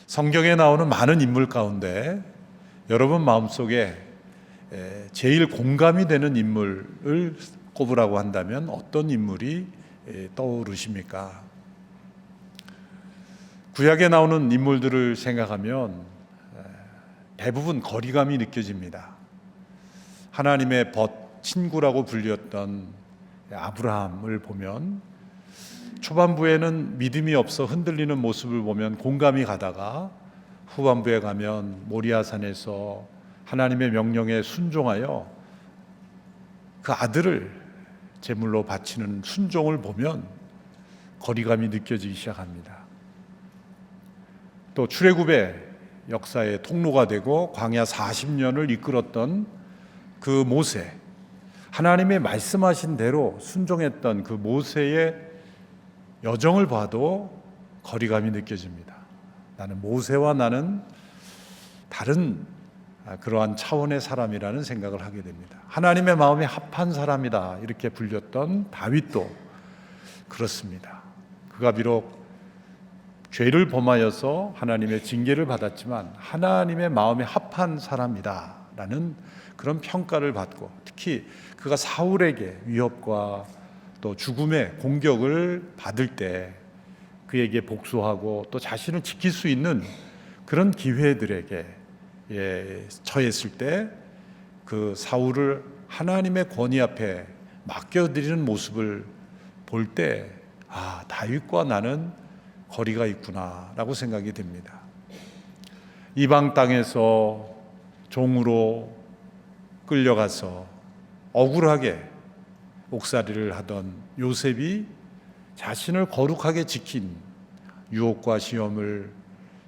성경에 나오는 많은 인물 가운데 여러분 마음속에 제일 공감이 되는 인물을 꼽으라고 한다면 어떤 인물이 떠오르십니까? 구약에 나오는 인물들을 생각하면 대부분 거리감이 느껴집니다. 하나님의 친구라고 불렸던 아브라함을 보면 초반부에는 믿음이 없어 흔들리는 모습을 보면 공감이 가다가 후반부에 가면 모리아산에서 하나님의 명령에 순종하여 그 아들을 제물로 바치는 순종을 보면 거리감이 느껴지기 시작합니다. 또 출애굽의 역사의 통로가 되고 광야 40년을 이끌었던 그 모세, 하나님의 말씀하신 대로 순종했던 그 모세의 여정을 봐도 거리감이 느껴집니다. 나는 모세와 나는 다른 그러한 차원의 사람이라는 생각을 하게 됩니다. 하나님의 마음에 합한 사람이다 이렇게 불렸던 다윗도 그렇습니다. 그가 비록 죄를 범하여서 하나님의 징계를 받았지만 하나님의 마음에 합한 사람이다라는 그런 평가를 받고, 특히 그가 사울에게 위협과 또 죽음의 공격을 받을 때 그에게 복수하고 또 자신을 지킬 수 있는 그런 기회들에게 처했을 때 그 사울을 하나님의 권위 앞에 맡겨드리는 모습을 볼 때 다윗과 나는 거리가 있구나라고 생각이 됩니다. 이방 땅에서 종으로 끌려가서 억울하게 옥살이를 하던 요셉이 자신을 거룩하게 지킨 유혹과 시험을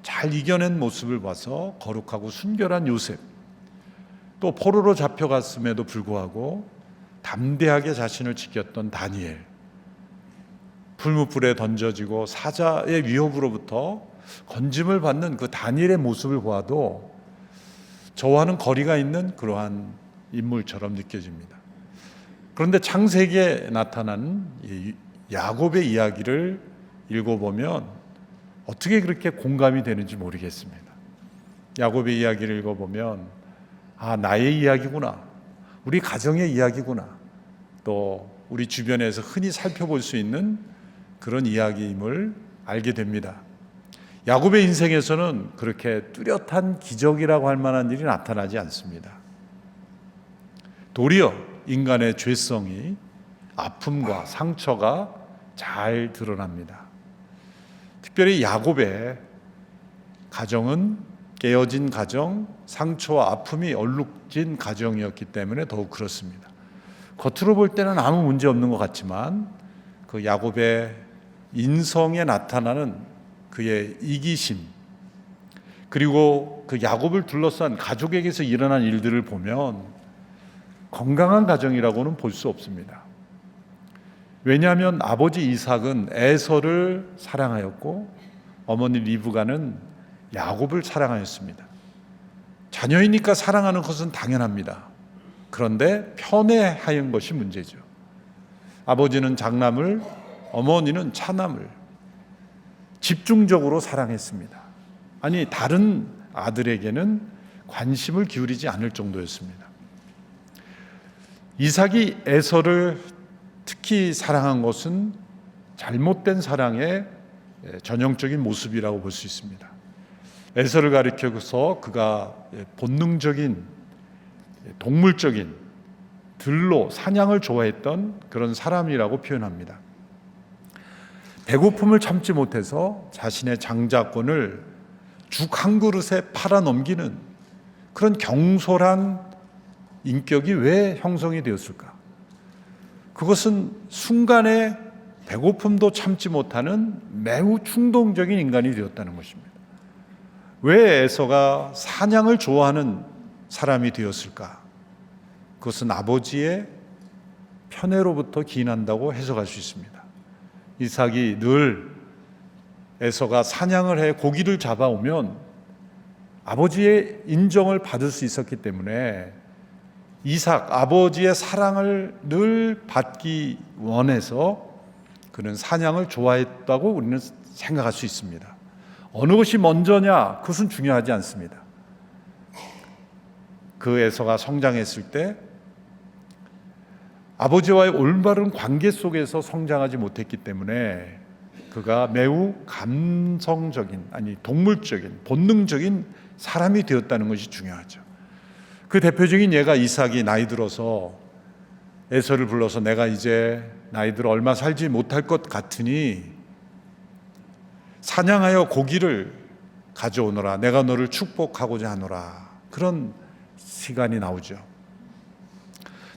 잘 이겨낸 모습을 봐서 거룩하고 순결한 요셉, 또 포로로 잡혀갔음에도 불구하고 담대하게 자신을 지켰던 다니엘, 풀무불에 던져지고 사자의 위협으로부터 건짐을 받는 그 다니엘의 모습을 보아도 저와는 거리가 있는 그러한 인물처럼 느껴집니다. 그런데 창세기에 나타난 야곱의 이야기를 읽어보면 어떻게 그렇게 공감이 되는지 모르겠습니다. 야곱의 이야기를 읽어보면 나의 이야기구나, 우리 가정의 이야기구나, 또 우리 주변에서 흔히 살펴볼 수 있는 그런 이야기임을 알게 됩니다. 야곱의 인생에서는 그렇게 뚜렷한 기적이라고 할 만한 일이 나타나지 않습니다. 도리어 인간의 죄성이, 아픔과 상처가 잘 드러납니다. 특별히 야곱의 가정은 깨어진 가정, 상처와 아픔이 얼룩진 가정이었기 때문에 더욱 그렇습니다. 겉으로 볼 때는 아무 문제 없는 것 같지만 그 야곱의 인성에 나타나는 그의 이기심, 그리고 그 야곱을 둘러싼 가족에게서 일어난 일들을 보면 건강한 가정이라고는 볼 수 없습니다. 왜냐하면 아버지 이삭은 에서를 사랑하였고 어머니 리브가는 야곱을 사랑하였습니다. 자녀이니까 사랑하는 것은 당연합니다. 그런데 편애하는 것이 문제죠. 아버지는 장남을, 어머니는 차남을 집중적으로 사랑했습니다. 아니, 다른 아들에게는 관심을 기울이지 않을 정도였습니다. 이삭이 에서를 특히 사랑한 것은 잘못된 사랑의 전형적인 모습이라고 볼 수 있습니다. 에서를 가리켜서 그가 본능적인, 동물적인 들로 사냥을 좋아했던 그런 사람이라고 표현합니다. 배고픔을 참지 못해서 자신의 장자권을 죽 한 그릇에 팔아 넘기는 그런 경솔한 인격이 왜 형성이 되었을까? 그것은 순간에 배고픔도 참지 못하는 매우 충동적인 인간이 되었다는 것입니다. 왜 에서가 사냥을 좋아하는 사람이 되었을까? 그것은 아버지의 편애로부터 기인한다고 해석할 수 있습니다. 이삭이 늘 에서가 사냥을 해 고기를 잡아오면 아버지의 인정을 받을 수 있었기 때문에 이삭, 아버지의 사랑을 늘 받기 원해서 그는 사냥을 좋아했다고 우리는 생각할 수 있습니다. 어느 것이 먼저냐, 그것은 중요하지 않습니다. 그 에서가 성장했을 때 아버지와의 올바른 관계 속에서 성장하지 못했기 때문에 그가 매우 감성적인, 동물적인, 본능적인 사람이 되었다는 것이 중요하죠. 그 대표적인 예가 이삭이 나이 들어서 에서를 불러서 내가 이제 나이 들어 얼마 살지 못할 것 같으니 사냥하여 고기를 가져오너라. 내가 너를 축복하고자 하노라. 그런 시간이 나오죠.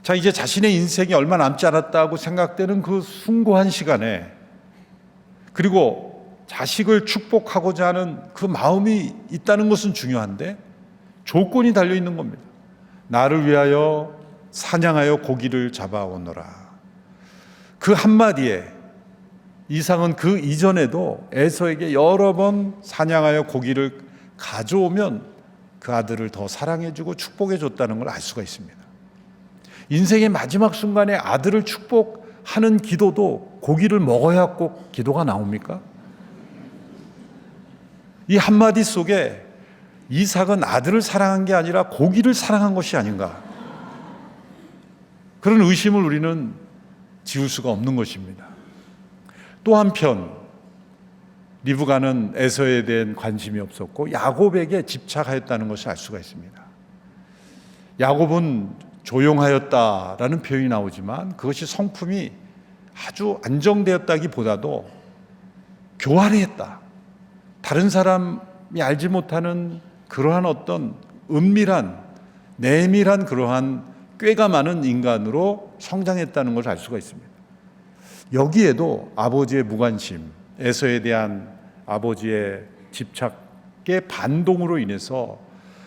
자, 이제 자신의 인생이 얼마 남지 않았다고 생각되는 그 숭고한 시간에, 그리고 자식을 축복하고자 하는 그 마음이 있다는 것은 중요한데 조건이 달려 있는 겁니다. 나를 위하여 사냥하여 고기를 잡아오너라. 그 한마디에 이삭은 그 이전에도 에서에게 여러 번 사냥하여 고기를 가져오면 그 아들을 더 사랑해주고 축복해줬다는 걸 알 수가 있습니다. 인생의 마지막 순간에 아들을 축복하는 기도도 고기를 먹어야 꼭 기도가 나옵니까? 이 한마디 속에 이삭은 아들을 사랑한 게 아니라 고기를 사랑한 것이 아닌가, 그런 의심을 우리는 지울 수가 없는 것입니다. 또 한편 리브가는 에서에 대한 관심이 없었고 야곱에게 집착하였다는 것을 알 수가 있습니다. 야곱은 조용하였다라는 표현이 나오지만 그것이 성품이 아주 안정되었다기보다도 교활했다. 다른 사람이 알지 못하는 그러한 어떤 은밀한, 내밀한 그러한 꾀가 많은 인간으로 성장했다는 것을 알 수가 있습니다. 여기에도 아버지의 무관심, 에서에 대한 아버지의 집착의 반동으로 인해서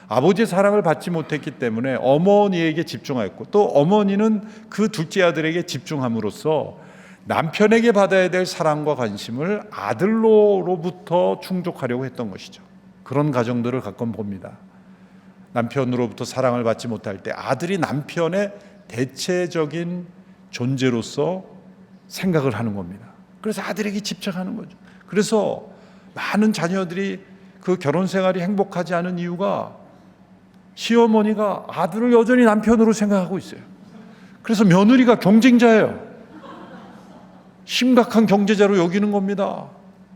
아버지의 사랑을 받지 못했기 때문에 어머니에게 집중하였고, 또 어머니는 그 둘째 아들에게 집중함으로써 남편에게 받아야 될 사랑과 관심을 아들로부터 충족하려고 했던 것이죠. 그런 가정들을 가끔 봅니다. 남편으로부터 사랑을 받지 못할 때 아들이 남편의 대체적인 존재로서 생각을 하는 겁니다. 그래서 아들에게 집착하는 거죠. 그래서 많은 자녀들이 그 결혼 생활이 행복하지 않은 이유가 시어머니가 아들을 여전히 남편으로 생각하고 있어요. 그래서 며느리가 경쟁자예요. 심각한 경제자로 여기는 겁니다.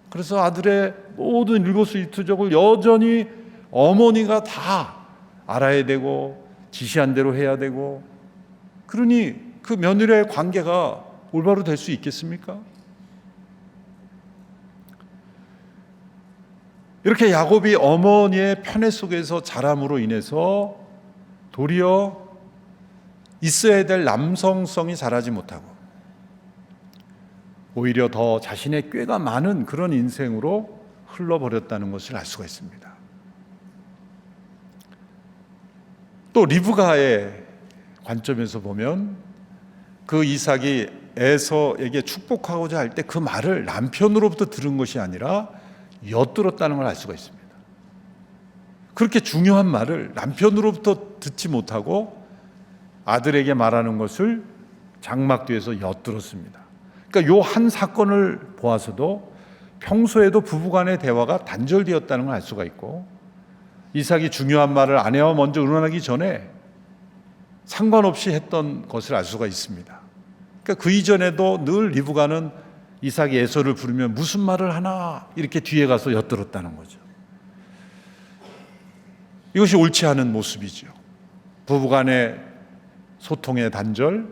그래서 아들의 모든 일거수일투족을 여전히 어머니가 다 알아야 되고 지시한 대로 해야 되고, 그러니 그 며느리의 관계가 올바로 될 수 있겠습니까? 이렇게 야곱이 어머니의 편애 속에서 자람으로 인해서 도리어 있어야 될 남성성이 자라지 못하고 오히려 더 자신의 꾀가 많은 그런 인생으로 흘러버렸다는 것을 알 수가 있습니다. 또 리브가의 관점에서 보면 그 이삭이 에서에게 축복하고자 할 때 그 말을 남편으로부터 들은 것이 아니라 엿들었다는 걸 알 수가 있습니다. 그렇게 중요한 말을 남편으로부터 듣지 못하고 아들에게 말하는 것을 장막 뒤에서 엿들었습니다. 그러니까 요 한 사건을 보아서도 평소에도 부부간의 대화가 단절되었다는 걸 알 수가 있고, 이삭이 중요한 말을 아내와 먼저 의논하기 전에 상관없이 했던 것을 알 수가 있습니다. 그러니까 그 이전에도 늘 리브가는 이삭이 에서를 부르면 무슨 말을 하나 이렇게 뒤에 가서 엿들었다는 거죠. 이것이 옳지 않은 모습이죠. 부부간의 소통의 단절,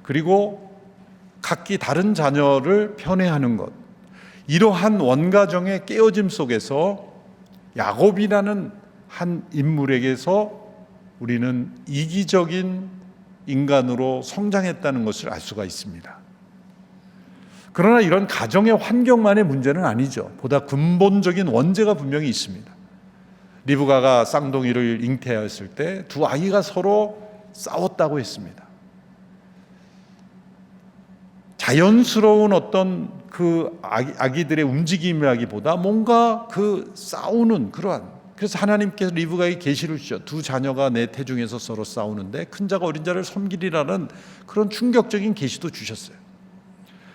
그리고 각기 다른 자녀를 편애하는 것, 이러한 원가정의 깨어짐 속에서 야곱이라는 한 인물에게서 우리는 이기적인 인간으로 성장했다는 것을 알 수가 있습니다. 그러나 이런 가정의 환경만의 문제는 아니죠. 보다 근본적인 원죄가 분명히 있습니다. 리브가가 쌍둥이를 잉태하였을 때 두 아이가 서로 싸웠다고 했습니다. 자연스러운 어떤 그 아기들의 움직임이라기보다 뭔가 그 싸우는 그러한, 그래서 하나님께서 리브가에게 계시를 주셔. 두 자녀가 내 태중에서 서로 싸우는데 큰 자가 어린 자를 섬기리라는 그런 충격적인 계시도 주셨어요.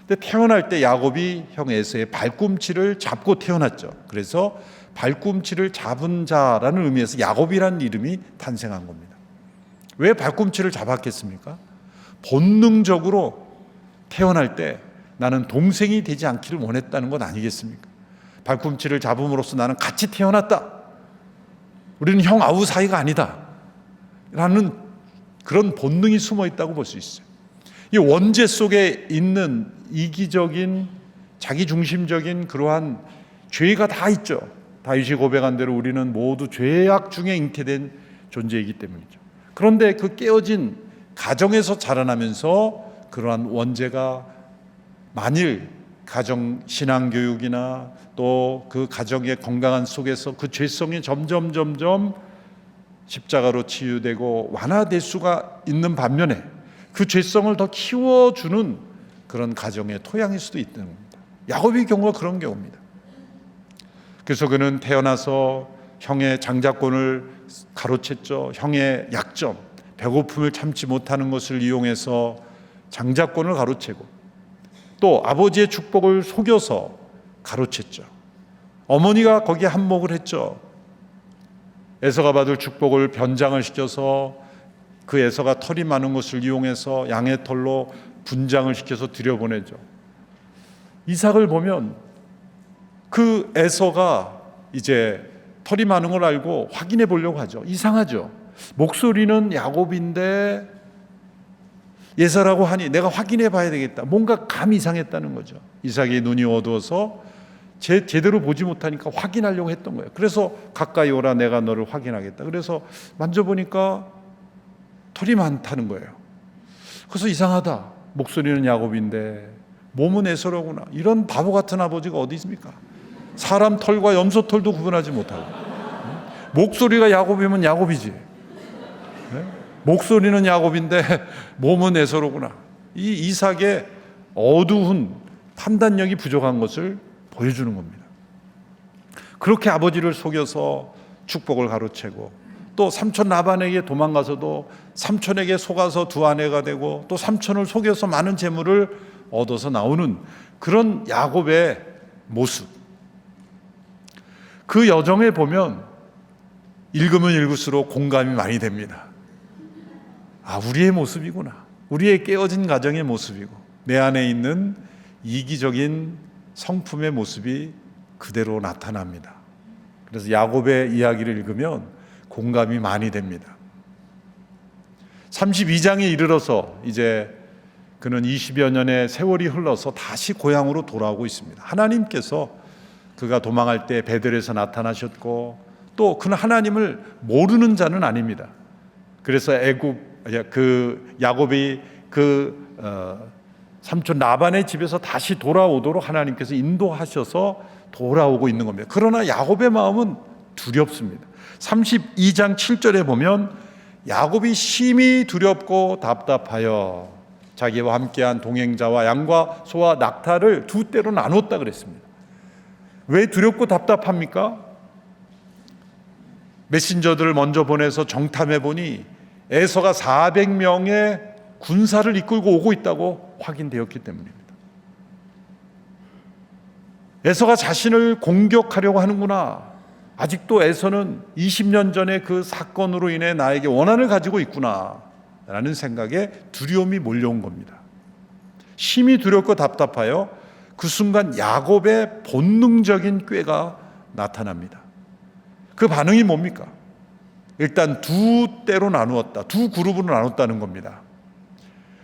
근데 태어날 때 야곱이 형 에서의 발꿈치를 잡고 태어났죠. 그래서 발꿈치를 잡은 자라는 의미에서 야곱이라는 이름이 탄생한 겁니다. 왜 발꿈치를 잡았겠습니까? 본능적으로 태어날 때 나는 동생이 되지 않기를 원했다는 것 아니겠습니까? 발꿈치를 잡음으로써 나는 같이 태어났다. 우리는 형 아우 사이가 아니다. 라는 그런 본능이 숨어 있다고 볼 수 있어요. 이 원죄 속에 있는 이기적인 자기중심적인 그러한 죄가 다 있죠. 다윗이 고백한 대로 우리는 모두 죄악 중에 잉태된 존재이기 때문이죠. 그런데 그 깨어진 가정에서 자라나면서 그러한 원죄가 만일 가정 신앙교육이나 또 그 가정의 건강한 속에서 그 죄성이 점점 십자가로 치유되고 완화될 수가 있는 반면에 그 죄성을 더 키워주는 그런 가정의 토양일 수도 있다는 겁니다. 야곱의 경우가 그런 경우입니다. 그래서 그는 태어나서 형의 장자권을 가로챘죠. 형의 약점, 배고픔을 참지 못하는 것을 이용해서 장자권을 가로채고 또 아버지의 축복을 속여서 가로챘죠. 어머니가 거기에 한몫을 했죠. 에서가 받을 축복을 변장을 시켜서 그 에서가 털이 많은 것을 이용해서 양의 털로 분장을 시켜서 들여보내죠. 이삭을 보면 그 에서가 이제 털이 많은 걸 알고 확인해 보려고 하죠. 이상하죠. 목소리는 야곱인데 예사라고 하니 내가 확인해 봐야 되겠다. 뭔가 감이 이상했다는 거죠. 이삭이 눈이 어두워서 제대로 보지 못하니까 확인하려고 했던 거예요. 그래서 가까이 오라, 내가 너를 확인하겠다. 그래서 만져보니까 털이 많다는 거예요. 그래서 이상하다. 목소리는 야곱인데 몸은 에서라구나. 이런 바보 같은 아버지가 어디 있습니까? 사람 털과 염소 털도 구분하지 못하고, 목소리가 야곱이면 야곱이지, 목소리는 야곱인데 몸은 에서로구나. 이 이삭의 어두운 판단력이 부족한 것을 보여주는 겁니다. 그렇게 아버지를 속여서 축복을 가로채고 또 삼촌 라반에게 도망가서도 삼촌에게 속아서 두 아내가 되고 또 삼촌을 속여서 많은 재물을 얻어서 나오는 그런 야곱의 모습, 그 여정에 보면 읽으면 읽을수록 공감이 많이 됩니다. 아, 우리의 모습이구나. 우리의 깨어진 가정의 모습이고 내 안에 있는 이기적인 성품의 모습이 그대로 나타납니다. 그래서 야곱의 이야기를 읽으면 공감이 많이 됩니다. 32장에 이르러서 이제 그는 20여 년의 세월이 흘러서 다시 고향으로 돌아오고 있습니다. 하나님께서 그가 도망할 때 베델에서 나타나셨고 또 그는 하나님을 모르는 자는 아닙니다. 그래서 야곱이 삼촌 라반의 집에서 다시 돌아오도록 하나님께서 인도하셔서 돌아오고 있는 겁니다. 그러나 야곱의 마음은 두렵습니다. 32장 7절에 보면 야곱이 심히 두렵고 답답하여 자기와 함께한 동행자와 양과 소와 낙타를 두 떼로 나눴다 그랬습니다. 왜 두렵고 답답합니까? 메신저들을 먼저 보내서 정탐해 보니 에서가 400명의 군사를 이끌고 오고 있다고 확인되었기 때문입니다. 에서가 자신을 공격하려고 하는구나. 아직도 에서는 20년 전의 그 사건으로 인해 나에게 원한을 가지고 있구나 라는 생각에 두려움이 몰려온 겁니다. 심히 두렵고 답답하여 그 순간 야곱의 본능적인 꾀가 나타납니다. 그 반응이 뭡니까? 일단 두 때로 나누었다. 두 그룹으로 나눴다는 겁니다.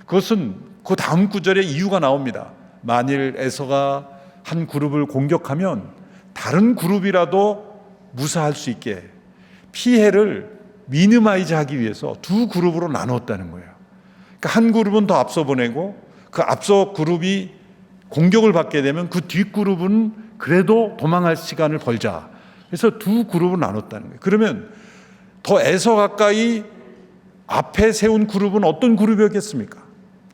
그것은 그 다음 구절에 이유가 나옵니다. 만일 에서가 한 그룹을 공격하면 다른 그룹이라도 무사할 수 있게 피해를 미니마이즈 하기 위해서 두 그룹으로 나눴다는 거예요. 그러니까 한 그룹은 더 앞서 보내고 그 앞서 그룹이 공격을 받게 되면 그 뒷 그룹은 그래도 도망할 시간을 벌자. 그래서 두 그룹으로 나눴다는 거예요. 그러면 더 에서 가까이 앞에 세운 그룹은 어떤 그룹이었겠습니까?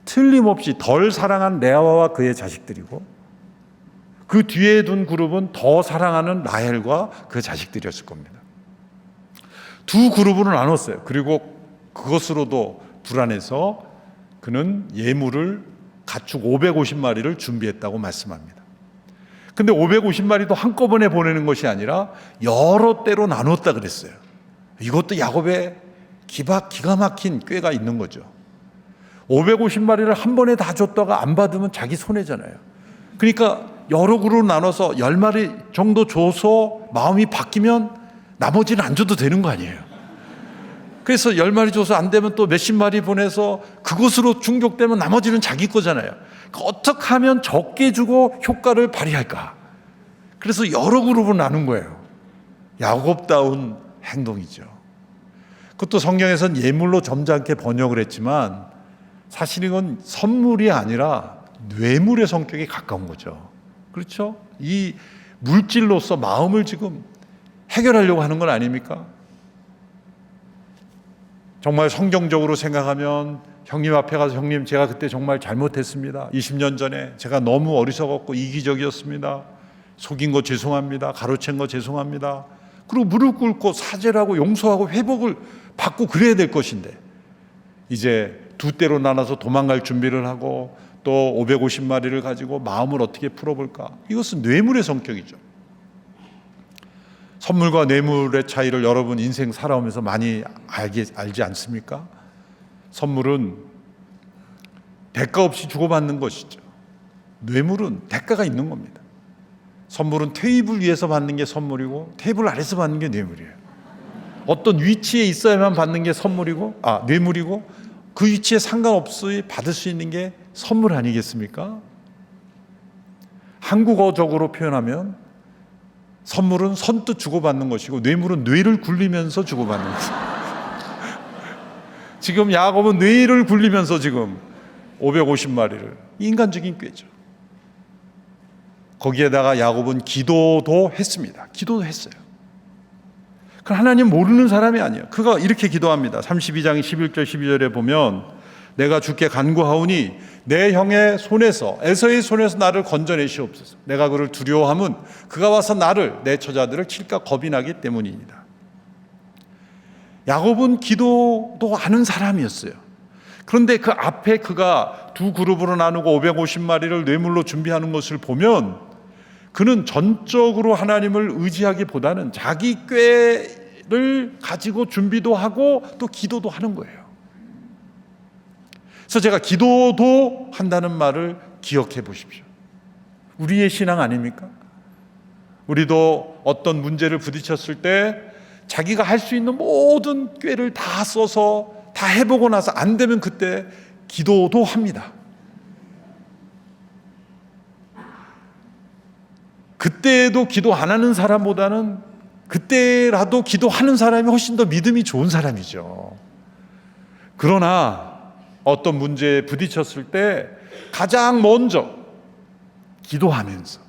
틀림없이 덜 사랑한 레아와 그의 자식들이고 그 뒤에 둔 그룹은 더 사랑하는 라헬과 그 자식들이었을 겁니다. 두 그룹으로 나눴어요. 그리고 그것으로도 불안해서 그는 예물을 가축 550마리를 준비했다고 말씀합니다. 근데 550마리도 한꺼번에 보내는 것이 아니라 여러 때로 나눴다 그랬어요. 이것도 야곱의 기가 막힌 꾀가 있는 거죠. 550마리를 한 번에 다 줬다가 안 받으면 자기 손해잖아요. 그러니까 여러 그룹으로 나눠서 10마리 정도 줘서 마음이 바뀌면 나머지는 안 줘도 되는 거 아니에요. 그래서 10마리 줘서 안 되면 또 몇십 마리 보내서 그것으로 충족되면 나머지는 자기 거잖아요. 어떻게 하면 적게 주고 효과를 발휘할까? 그래서 여러 그룹으로 나눈 거예요. 야곱다운 행동이죠. 그것도 성경에서는 예물로 점잖게 번역을 했지만 사실 이건 선물이 아니라 뇌물의 성격에 가까운 거죠. 그렇죠? 이 물질로서 마음을 지금 해결하려고 하는 건 아닙니까? 정말 성경적으로 생각하면 형님 앞에 가서 형님 제가 그때 정말 잘못했습니다. 20년 전에 제가 너무 어리석었고 이기적이었습니다. 속인 거 죄송합니다. 가로챈 거 죄송합니다. 그리고 무릎 꿇고 사죄를 하고 용서하고 회복을 받고 그래야 될 것인데 이제 두 때로 나눠서 도망갈 준비를 하고 또 550마리를 가지고 마음을 어떻게 풀어볼까? 이것은 뇌물의 성격이죠. 선물과 뇌물의 차이를 여러분 인생 살아오면서 많이 알지 않습니까? 선물은 대가 없이 주고받는 것이죠. 뇌물은 대가가 있는 겁니다. 선물은 테이블 위에서 받는 게 선물이고 테이블 아래서 받는 게 뇌물이에요. 어떤 위치에 있어야만 받는 게 뇌물이고 그 위치에 상관없이 받을 수 있는 게 선물 아니겠습니까? 한국어적으로 표현하면 선물은 선뜻 주고받는 것이고 뇌물은 뇌를 굴리면서 주고받는 것이죠. 지금 야곱은 뇌를 굴리면서 지금 550마리를 인간적인 꾀죠. 거기에다가 야곱은 기도도 했습니다. 기도도 했어요. 그 하나님 모르는 사람이 아니에요. 그가 이렇게 기도합니다. 32장 11절 12절에 보면 내가 주께 간구하오니 내 형의 손에서 에서의 손에서 나를 건져내시옵소서. 내가 그를 두려워함은 그가 와서 나를 내 처자들을 칠까 겁이 나기 때문입니다. 야곱은 기도도 하는 사람이었어요. 그런데 그 앞에 그가 두 그룹으로 나누고 550마리를 뇌물로 준비하는 것을 보면 그는 전적으로 하나님을 의지하기보다는 자기 꾀를 가지고 준비도 하고 또 기도도 하는 거예요. 그래서 제가 기도도 한다는 말을 기억해 보십시오. 우리의 신앙 아닙니까? 우리도 어떤 문제를 부딪혔을 때 자기가 할 수 있는 모든 꾀를 다 써서 다 해보고 나서 안 되면 그때 기도도 합니다. 그때도 기도 안 하는 사람보다는 그때라도 기도하는 사람이 훨씬 더 믿음이 좋은 사람이죠. 그러나 어떤 문제에 부딪혔을 때 가장 먼저 기도하면서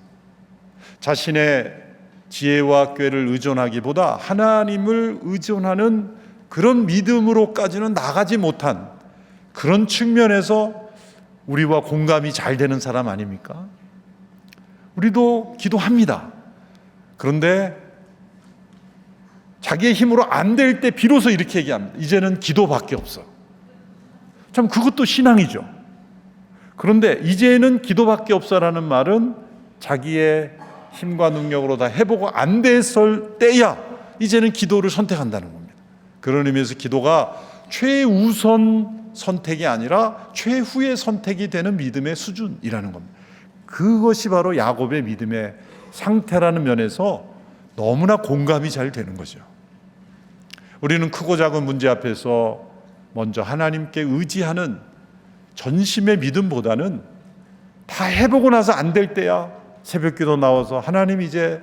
자신의 지혜와 꾀를 의존하기보다 하나님을 의존하는 그런 믿음으로까지는 나가지 못한 그런 측면에서 우리와 공감이 잘 되는 사람 아닙니까? 우리도 기도합니다. 그런데 자기의 힘으로 안 될 때 비로소 이렇게 얘기합니다. 이제는 기도밖에 없어. 참 그것도 신앙이죠. 그런데 이제는 기도밖에 없어라는 말은 자기의 힘과 능력으로 다 해보고 안 됐을 때야 이제는 기도를 선택한다는 겁니다. 그런 의미에서 기도가 최우선 선택이 아니라 최후의 선택이 되는 믿음의 수준이라는 겁니다. 그것이 바로 야곱의 믿음의 상태라는 면에서 너무나 공감이 잘 되는 거죠. 우리는 크고 작은 문제 앞에서 먼저 하나님께 의지하는 전심의 믿음보다는 다 해보고 나서 안 될 때야 새벽기도 나와서 하나님 이제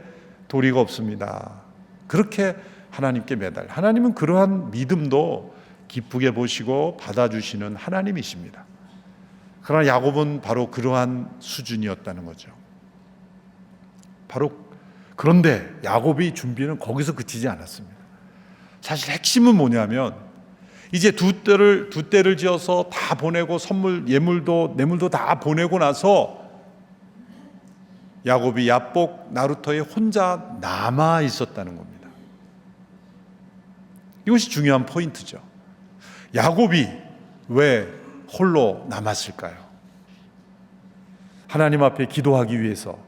도리가 없습니다. 그렇게 하나님께 매달. 하나님은 그러한 믿음도 기쁘게 보시고 받아주시는 하나님이십니다. 그러나 야곱은 바로 그러한 수준이었다는 거죠. 그런데 야곱의 준비는 거기서 그치지 않았습니다. 사실 핵심은 뭐냐면 이제 두 때를 지어서 다 보내고 선물, 예물도 뇌물도 다 보내고 나서 야곱이 야복 나루터에 혼자 남아 있었다는 겁니다. 이것이 중요한 포인트죠. 야곱이 왜 홀로 남았을까요? 하나님 앞에 기도하기 위해서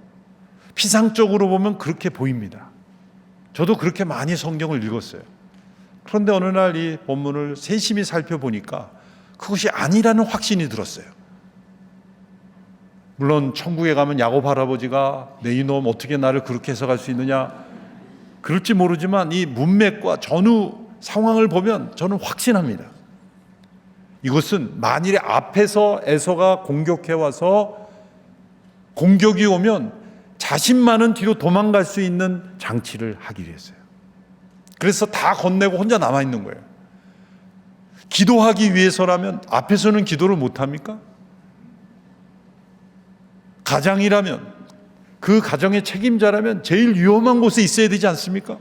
피상적으로 보면 그렇게 보입니다. 저도 그렇게 많이 성경을 읽었어요. 그런데 어느 날 이 본문을 세심히 살펴보니까 그것이 아니라는 확신이 들었어요. 물론 천국에 가면 야곱 할아버지가 내 이놈 어떻게 나를 그렇게 해석할 수 있느냐, 그럴지 모르지만 이 문맥과 전후 상황을 보면 저는 확신합니다. 이것은 만일에 앞에서 에서가 공격해 와서 공격이 오면 자신만은 뒤로 도망갈 수 있는 장치를 하기 위해서요. 그래서 다 건네고 혼자 남아있는 거예요. 기도하기 위해서라면 앞에서는 기도를 못합니까? 가장이라면, 그 가정의 책임자라면 제일 위험한 곳에 있어야 되지 않습니까?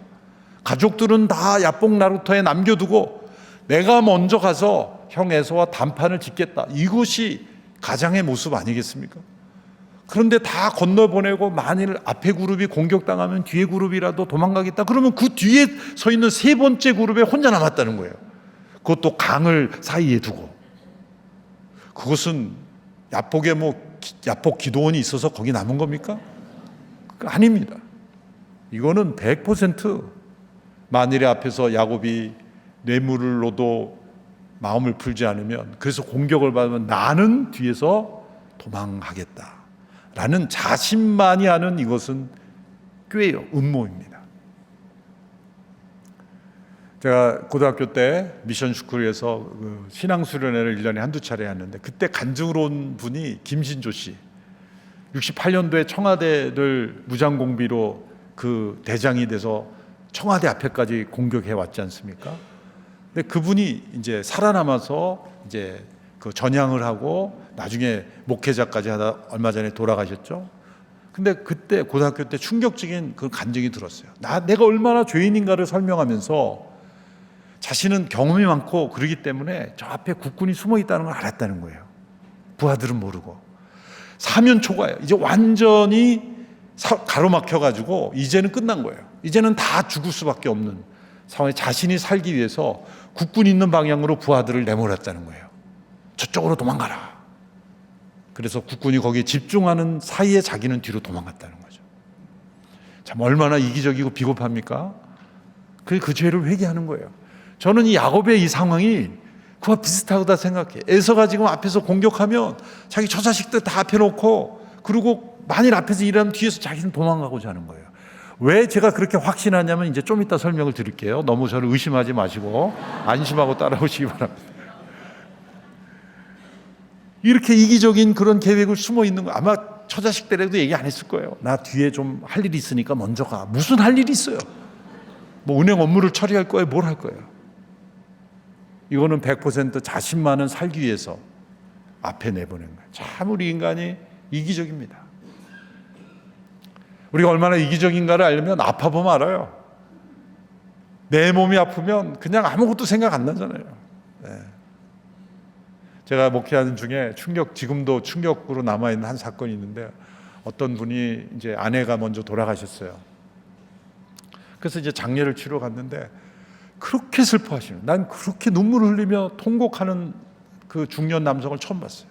가족들은 다 야복 나루터에 남겨두고 내가 먼저 가서 형 에서와 단판을 짓겠다, 이것이 가장의 모습 아니겠습니까? 그런데 다 건너보내고 만일 앞에 그룹이 공격당하면 뒤에 그룹이라도 도망가겠다, 그러면 그 뒤에 서 있는 세 번째 그룹에 혼자 남았다는 거예요. 그것도 강을 사이에 두고. 그것은 야복에 야복 기도원이 있어서 거기 남은 겁니까? 아닙니다. 이거는 100% 만일에 앞에서 야곱이 뇌물로도 마음을 풀지 않으면, 그래서 공격을 받으면 나는 뒤에서 도망하겠다라는 자신만이 아는 이것은 꾀예요, 음모입니다. 제가 고등학교 때 미션 스쿨에서 신앙수련회를 1년에 한두 차례 했는데, 그때 간증으로 온 분이 김신조 씨, 68년도에 청와대를 무장공비로 그 대장이 돼서 청와대 앞에까지 공격해 왔지 않습니까? 근데 그분이 이제 살아남아서 이제 그 전향을 하고 나중에 목회자까지 하다 얼마 전에 돌아가셨죠. 근데 그때 고등학교 때 충격적인 그 간증이 들었어요. 내가 얼마나 죄인인가를 설명하면서 자신은 경험이 많고 그러기 때문에 저 앞에 국군이 숨어 있다는 걸 알았다는 거예요. 부하들은 모르고. 사면 초과예요. 이제 완전히 가로막혀가지고 이제는 끝난 거예요. 이제는 다 죽을 수밖에 없는 상황에 자신이 살기 위해서 국군이 있는 방향으로 부하들을 내몰았다는 거예요. 저쪽으로 도망가라. 그래서 국군이 거기에 집중하는 사이에 자기는 뒤로 도망갔다는 거죠. 참 얼마나 이기적이고 비겁합니까? 그 죄를 회개하는 거예요. 저는 이 야곱의 이 상황이 그와 비슷하다 생각해. 에서가 지금 앞에서 공격하면 자기 처자식들 다 앞에 놓고, 그리고 만일 앞에서 일하면 뒤에서 자기는 도망가고자 하는 거예요. 왜 제가 그렇게 확신하냐면 이제 좀 이따 설명을 드릴게요. 너무 저를 의심하지 마시고 안심하고 따라오시기 바랍니다. 이렇게 이기적인 그런 계획을 숨어 있는 거, 아마 처자식들에도 얘기 안 했을 거예요. 나 뒤에 좀 할 일이 있으니까 먼저 가. 무슨 할 일이 있어요? 뭐 은행 업무를 처리할 거예요? 뭘 할 거예요? 이거는 100% 자신만은 살기 위해서 앞에 내보낸 거예요. 참 우리 인간이 이기적입니다. 우리가 얼마나 이기적인가를 알려면 아파보면 알아요. 내 몸이 아프면 그냥 아무것도 생각 안 나잖아요. 네. 제가 목회하는 중에 지금도 충격으로 남아있는 한 사건이 있는데, 어떤 분이 이제 아내가 먼저 돌아가셨어요. 그래서 이제 장례를 치러 갔는데 그렇게 슬퍼하시는, 난 그렇게 눈물을 흘리며 통곡하는 그 중년 남성을 처음 봤어요.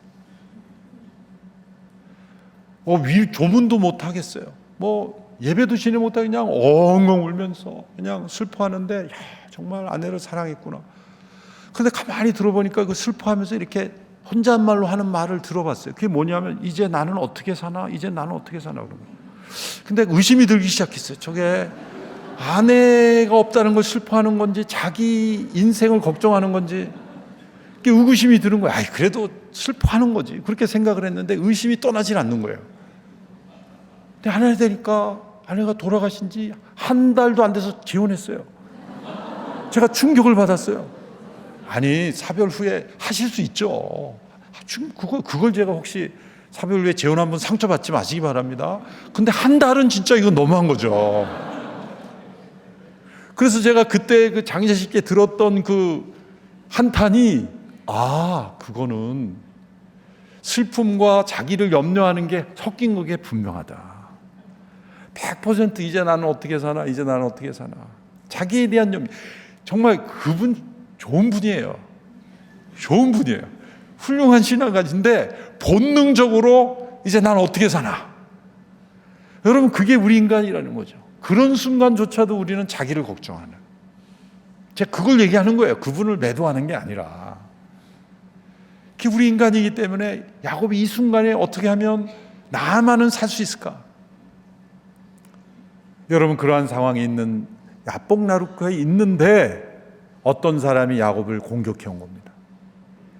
조문도 못 하겠어요. 뭐 예배도 지내 못하고 그냥 엉엉 울면서 그냥 슬퍼하는데, 야, 정말 아내를 사랑했구나. 근데 가만히 들어보니까 그 슬퍼하면서 이렇게 혼잣말로 하는 말을 들어봤어요. 그게 뭐냐면, 이제 나는 어떻게 사나? 이제 나는 어떻게 사나? 그러는 거예요. 근데 의심이 들기 시작했어요. 저게 아내가 없다는 걸 슬퍼하는 건지 자기 인생을 걱정하는 건지, 그게 의구심이 드는 거예요. 그래도 슬퍼하는 거지, 그렇게 생각을 했는데 의심이 떠나질 않는 거예요. 근데 하나 되니까 아내가 돌아가신 지 한 달도 안 돼서 재혼했어요. 제가 충격을 받았어요. 아니, 사별 후에 하실 수 있죠. 그걸 제가 혹시 사별 후에 재혼한 분 상처받지 마시기 바랍니다. 근데 한 달은 진짜 이건 너무한 거죠. 그래서 제가 그때 그 장례식에 들었던 그 한탄이, 그거는 슬픔과 자기를 염려하는 게 섞인 게 분명하다. 100% 이제 나는 어떻게 사나, 이제 나는 어떻게 사나. 자기에 대한 염려. 정말 그분 좋은 분이에요. 좋은 분이에요. 훌륭한 신앙가인데 본능적으로 이제 나는 어떻게 사나. 여러분, 그게 우리 인간이라는 거죠. 그런 순간조차도 우리는 자기를 걱정하는. 제가 그걸 얘기하는 거예요. 그분을 매도하는 게 아니라. 그게 우리 인간이기 때문에 야곱이 이 순간에 어떻게 하면 나만은 살 수 있을까? 여러분, 그러한 상황에 있는 야복나루카에 있는데 어떤 사람이 야곱을 공격해 온 겁니다.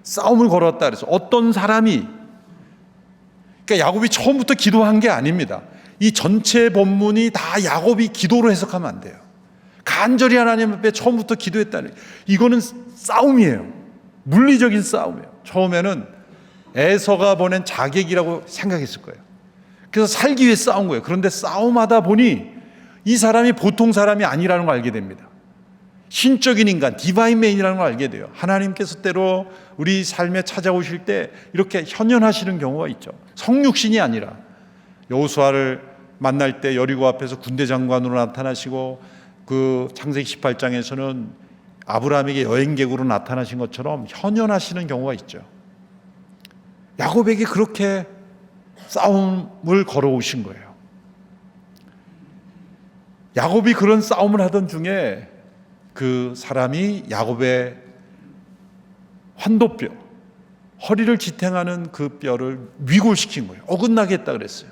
싸움을 걸었다 그래서 어떤 사람이, 그러니까 야곱이 처음부터 기도한 게 아닙니다. 이 전체 본문이 다 야곱이 기도로 해석하면 안 돼요. 간절히 하나님 앞에 처음부터 기도했다는, 이거는 싸움이에요. 물리적인 싸움이에요. 처음에는 에서가 보낸 자객이라고 생각했을 거예요. 그래서 살기 위해 싸운 거예요. 그런데 싸움하다 보니 이 사람이 보통 사람이 아니라는 걸 알게 됩니다. 신적인 인간, 디바인 맨이라는 걸 알게 돼요. 하나님께서 때로 우리 삶에 찾아오실 때 이렇게 현현하시는 경우가 있죠. 성육신이 아니라 여호수아를 만날 때 여리고 앞에서 군대 장관으로 나타나시고, 그 창세기 18장에서는 아브라함에게 여행객으로 나타나신 것처럼 현현하시는 경우가 있죠. 야곱에게 그렇게 싸움을 걸어오신 거예요. 야곱이 그런 싸움을 하던 중에 그 사람이 야곱의 환도뼈, 허리를 지탱하는 그 뼈를 위골시킨 거예요. 어긋나게 했다 그랬어요.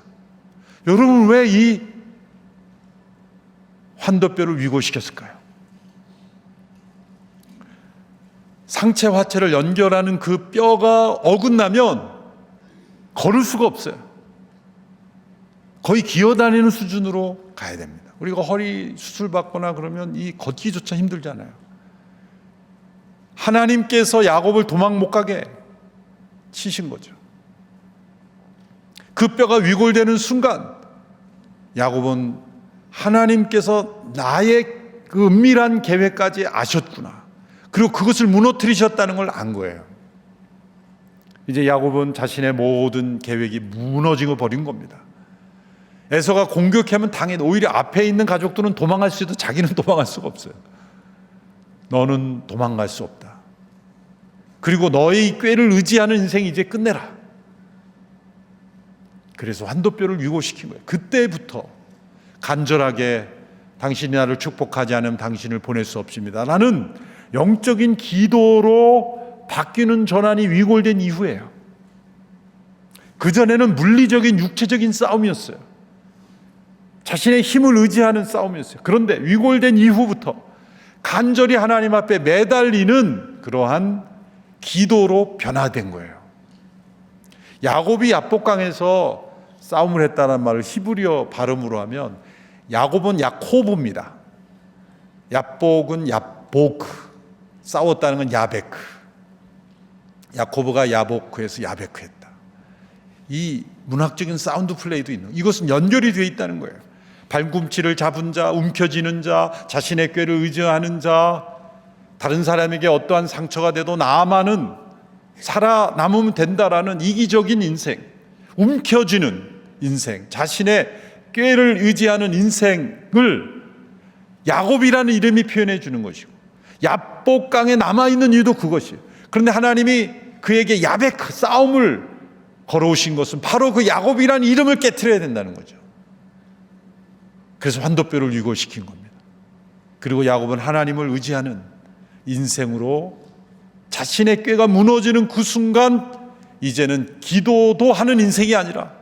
여러분, 왜 이 환도뼈를 위골시켰을까요? 상체 화체를 연결하는 그 뼈가 어긋나면 걸을 수가 없어요. 거의 기어다니는 수준으로 가야 됩니다. 우리가 허리 수술 받거나 그러면 이 걷기조차 힘들잖아요. 하나님께서 야곱을 도망 못 가게 치신 거죠. 그 뼈가 위골되는 순간 야곱은 하나님께서 나의 그 은밀한 계획까지 아셨구나, 그리고 그것을 무너뜨리셨다는 걸 안 거예요. 이제 야곱은 자신의 모든 계획이 무너지고 버린 겁니다. 에서가 공격하면 당연히 오히려 앞에 있는 가족들은 도망갈 수 있어도 자기는 도망갈 수가 없어요. 너는 도망갈 수 없다. 그리고 너의 꾀를 의지하는 인생이 이제 끝내라. 그래서 환도뼈를 위고시킨 거예요. 그때부터 간절하게 당신이 나를 축복하지 않으면 당신을 보낼 수 없습니다. 라는 영적인 기도로 바뀌는 전환이 위골된 이후예요. 그전에는 물리적인 육체적인 싸움이었어요. 자신의 힘을 의지하는 싸움이었어요. 그런데 위골된 이후부터 간절히 하나님 앞에 매달리는 그러한 기도로 변화된 거예요. 야곱이 야복강에서 싸움을 했다는 말을 히브리어 발음으로 하면 야곱은 야코브입니다. 야복은 야보크, 싸웠다는 건 야베크. 야코브가 야보크에서 야베크했다. 이 문학적인 사운드 플레이도 있는, 이것은 연결이 되어 있다는 거예요. 발꿈치를 잡은 자, 움켜쥐는 자, 자신의 꾀를 의지하는 자, 다른 사람에게 어떠한 상처가 돼도 나만은 살아남으면 된다라는 이기적인 인생, 움켜쥐는 인생, 자신의 꾀를 의지하는 인생을 야곱이라는 이름이 표현해 주는 것이고, 야복강에 남아있는 이유도 그것이에요. 그런데 하나님이 그에게 야베크, 싸움을 걸어오신 것은 바로 그 야곱이라는 이름을 깨트려야 된다는 거죠. 그래서 환도뼈를 위고시킨 겁니다. 그리고 야곱은 하나님을 의지하는 인생으로 자신의 꾀가 무너지는 그 순간 이제는 기도도 하는 인생이 아니라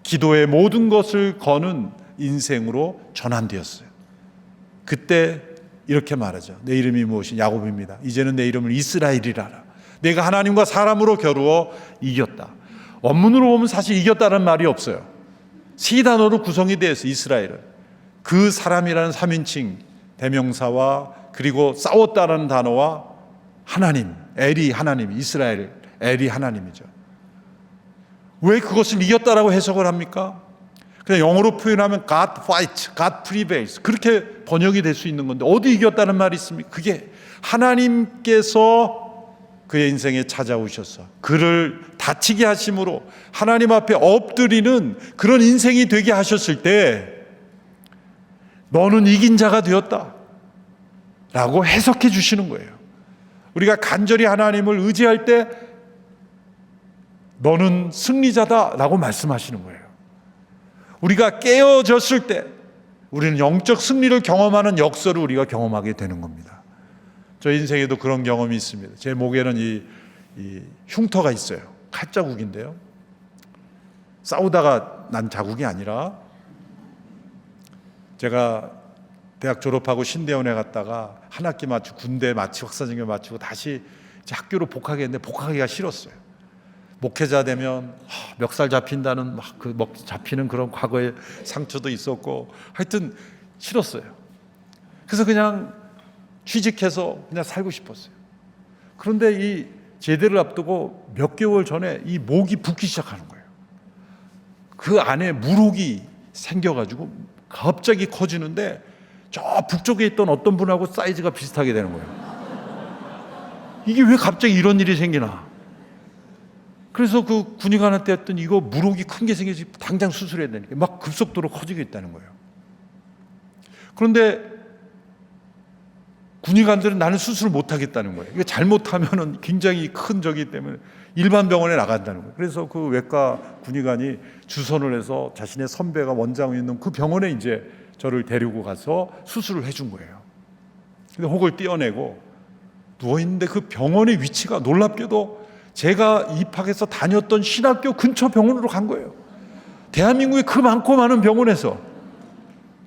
기도의 모든 것을 거는 인생으로 전환되었어요. 그때 이렇게 말하죠. 내 이름이 무엇이? 야곱입니다. 이제는 내 이름을 이스라엘이라 하라. 내가 하나님과 사람으로 겨루어 이겼다. 원문으로 보면 사실 이겼다는 말이 없어요. 세 단어로 구성이 되어 있어요. 이스라엘은 그 사람이라는 3인칭 대명사와 그리고 싸웠다라는 단어와 하나님, 엘이 하나님, 이스라엘, 엘이 하나님이죠. 왜 그것을 이겼다라고 해석을 합니까? 그냥 영어로 표현하면 God fight, God prevails, 그렇게 번역이 될 수 있는 건데 어디 이겼다는 말이 있습니까? 그게 하나님께서 그의 인생에 찾아오셔서 그를 다치게 하심으로 하나님 앞에 엎드리는 그런 인생이 되게 하셨을 때 너는 이긴 자가 되었다 라고 해석해 주시는 거예요. 우리가 간절히 하나님을 의지할 때 너는 승리자다 라고 말씀하시는 거예요. 우리가 깨어졌을 때 우리는 영적 승리를 경험하는 역설을 우리가 경험하게 되는 겁니다. 저 인생에도 그런 경험이 있습니다. 제 목에는 이 흉터가 있어요. 칼자국인데요. 싸우다가 난 자국이 아니라 제가 대학 졸업하고 신대원에 갔다가 한 학기 마치고 군대 마치고 학사증을 마치고 다시 이제 학교로 복학했는데 복학하기가 싫었어요. 목회자 되면 멱살 잡힌다는 잡히는 그런 과거의 상처도 있었고 하여튼 싫었어요. 그래서 그냥 취직해서 그냥 살고 싶었어요. 그런데 이 제대를 앞두고 몇 개월 전에 이 목이 붓기 시작하는 거예요. 그 안에 물혹이 생겨가지고 갑자기 커지는데 저 북쪽에 있던 어떤 분하고 사이즈가 비슷하게 되는 거예요. 이게 왜 갑자기 이런 일이 생기나? 그래서 그 군의관한테 했더니 이거 물혹이 큰 게 생겨서 당장 수술해야 되니까 막 급속도로 커지고 있다는 거예요. 그런데 군의관들은 나는 수술을 못 하겠다는 거예요. 이거 잘못하면은 굉장히 큰 적이기 때문에 일반 병원에 나간다는 거예요. 그래서 그 외과 군의관이 주선을 해서 자신의 선배가 원장이 있는 그 병원에 이제 저를 데리고 가서 수술을 해준 거예요. 근데 혹을 떼어내고 누워있는데 그 병원의 위치가 놀랍게도 제가 입학해서 다녔던 신학교 근처 병원으로 간 거예요. 대한민국에 그 많고 많은 병원에서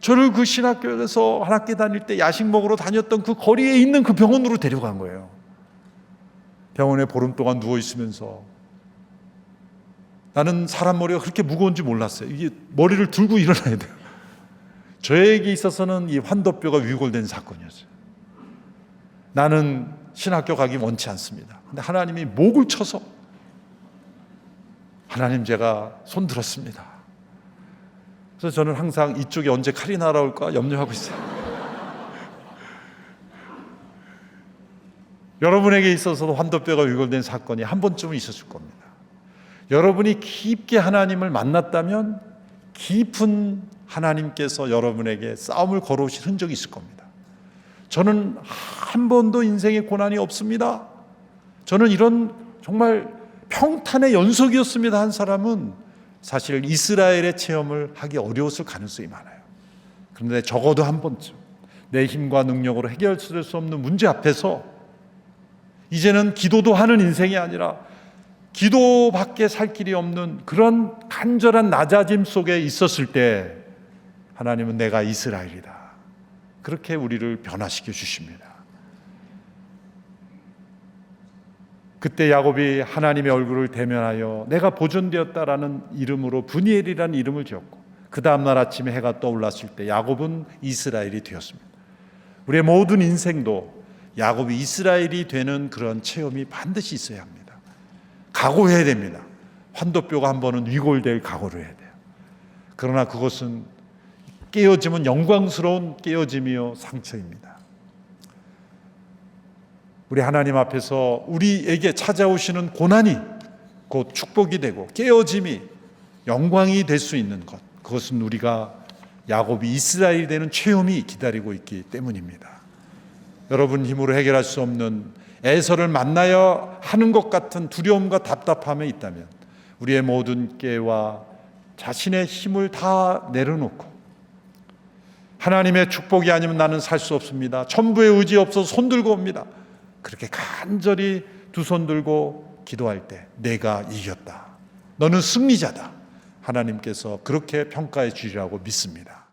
저를 그 신학교에서 한 학기 다닐 때 야식 먹으러 다녔던 그 거리에 있는 그 병원으로 데려간 거예요. 병원에 보름 동안 누워있으면서 나는 사람 머리가 그렇게 무거운지 몰랐어요. 이게 머리를 들고 일어나야 돼요. 저에게 있어서는 이 환도뼈가 위골된 사건이었어요. 나는 신학교 가기 원치 않습니다. 근데 하나님이 목을 쳐서 하나님 제가 손 들었습니다. 그래서 저는 항상 이쪽에 언제 칼이 날아올까 염려하고 있어요. 여러분에게 있어서도 환도뼈가 위골된 사건이 한 번쯤은 있었을 겁니다. 여러분이 깊게 하나님을 만났다면 깊은 하나님께서 여러분에게 싸움을 걸어오실 흔적이 있을 겁니다. 저는 한 번도 인생에 고난이 없습니다. 저는 이런 정말 평탄의 연속이었습니다. 한 사람은 사실 이스라엘의 체험을 하기 어려웠을 가능성이 많아요. 그런데 적어도 한 번쯤 내 힘과 능력으로 해결될 수 없는 문제 앞에서 이제는 기도도 하는 인생이 아니라 기도밖에 살 길이 없는 그런 간절한 낮아짐 속에 있었을 때 하나님은 내가 이스라엘이다. 그렇게 우리를 변화시켜 주십니다. 그때 야곱이 하나님의 얼굴을 대면하여 내가 보존되었다라는 이름으로 브니엘이라는 이름을 지었고 그 다음날 아침에 해가 떠올랐을 때 야곱은 이스라엘이 되었습니다. 우리의 모든 인생도 야곱이 이스라엘이 되는 그런 체험이 반드시 있어야 합니다. 각오해야 됩니다. 환도뼈가 한 번은 위골될 각오를 해야 돼요. 그러나 그것은 깨어짐은 영광스러운 깨어짐이요 상처입니다. 우리 하나님 앞에서 우리에게 찾아오시는 고난이 곧 축복이 되고 깨어짐이 영광이 될 수 있는 것, 그것은 우리가 야곱이 이스라엘이 되는 체험이 기다리고 있기 때문입니다. 여러분 힘으로 해결할 수 없는 에서를 만나야 하는 것 같은 두려움과 답답함에 있다면 우리의 모든 깨와 자신의 힘을 다 내려놓고 하나님의 축복이 아니면 나는 살 수 없습니다. 천부의 의지 없어서 손 들고 옵니다. 그렇게 간절히 두 손 들고 기도할 때 내가 이겼다. 너는 승리자다. 하나님께서 그렇게 평가해 주리라고 믿습니다.